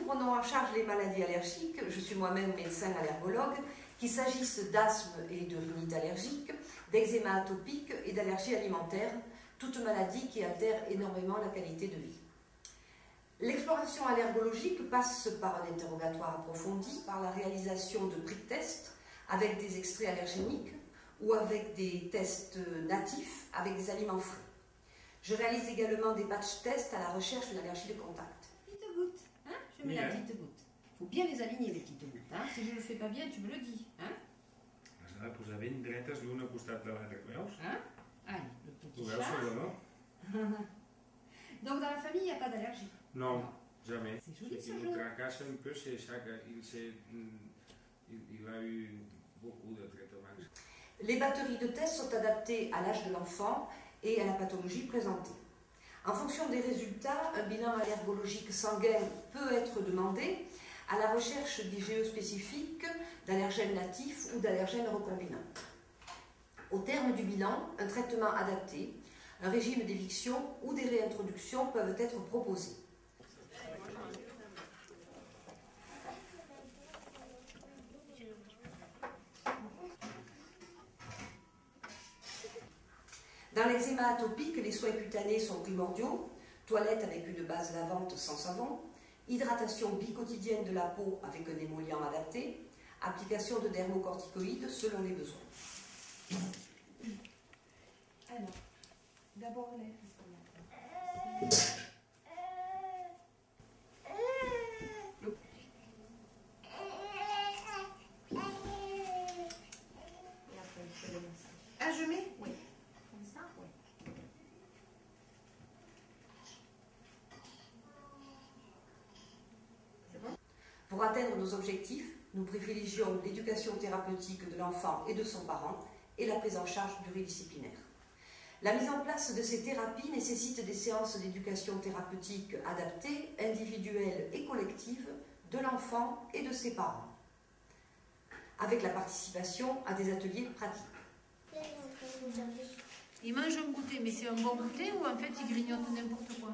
prenons en charge les maladies allergiques. Je suis moi-même médecin allergologue, qu'il s'agisse d'asthme et de rhinite allergique, d'eczéma atopique et d'allergies alimentaires, toutes maladies qui altèrent énormément la qualité de vie. L'exploration allergologique passe par un interrogatoire approfondi, par la réalisation de prick-tests avec des extraits allergéniques ou avec des tests natifs avec des aliments frais. Je réalise également des patch tests à la recherche de l'allergie de contact. Petite goutte, hein? Je mets la petite goutte. Il faut bien les aligner, les petites gouttes. Hein? Si je ne le fais pas bien, tu me le dis. Hein? Les ha de posar ben dretes l'una al costat de l'altre, veus? Hein? Allez, le petit Ho chat. veus, Salvador? Donc dans la famille, il n'y a pas d'allergie? Non, jamais. C'est joli, Si ça, tu jeu. a casa un peu, c'est ça il a eu beaucoup de traitements. Les batteries de tests sont adaptées à l'âge de l'enfant et à la pathologie présentée. En fonction des résultats, un bilan allergologique sanguin peut être demandé à la recherche d'IgE spécifiques, d'allergènes natifs ou d'allergènes recombinants. Au terme du bilan, un traitement adapté, un régime d'éviction ou des réintroductions peuvent être proposés. Dans l'eczéma atopique, les soins cutanés sont primordiaux, toilette avec une base lavante sans savon, hydratation biquotidienne de la peau avec un émollient adapté, application de dermocorticoïdes selon les besoins. Alors, d'abord l'air. Ah, je mets? Oui. Comme ça? Oui. C'est bon? Pour atteindre nos objectifs, nous privilégions l'éducation thérapeutique de l'enfant et de son parent et la prise en charge pluridisciplinaire. La mise en place de ces thérapies nécessite des séances d'éducation thérapeutique adaptées, individuelles et collectives de l'enfant et de ses parents, avec la participation à des ateliers pratiques. Il mange un goûter, mais c'est un bon goûter ou en fait il grignote n'importe quoi?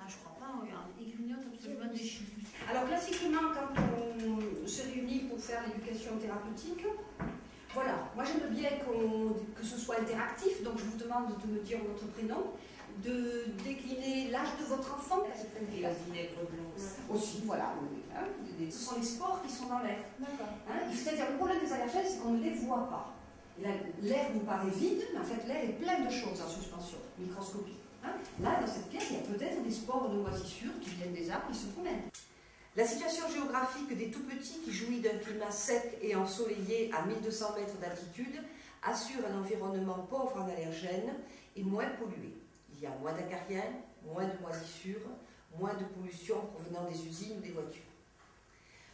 Ah, je crois pas, regarde, il grignote absolument des chiffres. Alors classiquement, quand on se réunit pour faire l'éducation thérapeutique, voilà, moi j'aime bien que ce soit interactif, donc je vous demande de me dire votre prénom, de décliner l'âge de votre enfant. Aussi, voilà. Hein, ce sont les spores qui sont dans l'air. Hein, c'est-à-dire le problème des allergènes, c'est qu'on ne les voit pas. L'air nous paraît vide, mais en fait l'air est plein de choses en suspension, microscopique. Hein. Là, dans cette pièce, il y a peut-être des spores de moisissure qui viennent des arbres qui se promènent. La situation géographique des tout-petits qui jouit d'un climat sec et ensoleillé à 1200 mètres d'altitude assure un environnement pauvre en allergènes et moins pollué. Il y a moins d'acariens, moins de moisissures, moins de pollution provenant des usines ou des voitures.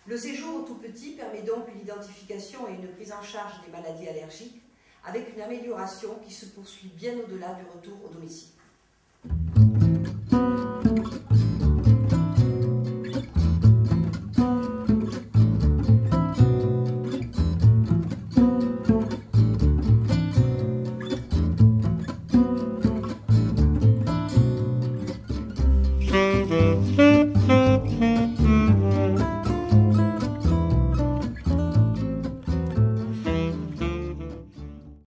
Le séjour au tout-petit permet donc une identification et une prise en charge des maladies allergiques avec une amélioration qui se poursuit bien au-delà du retour au domicile. Mm-hmm.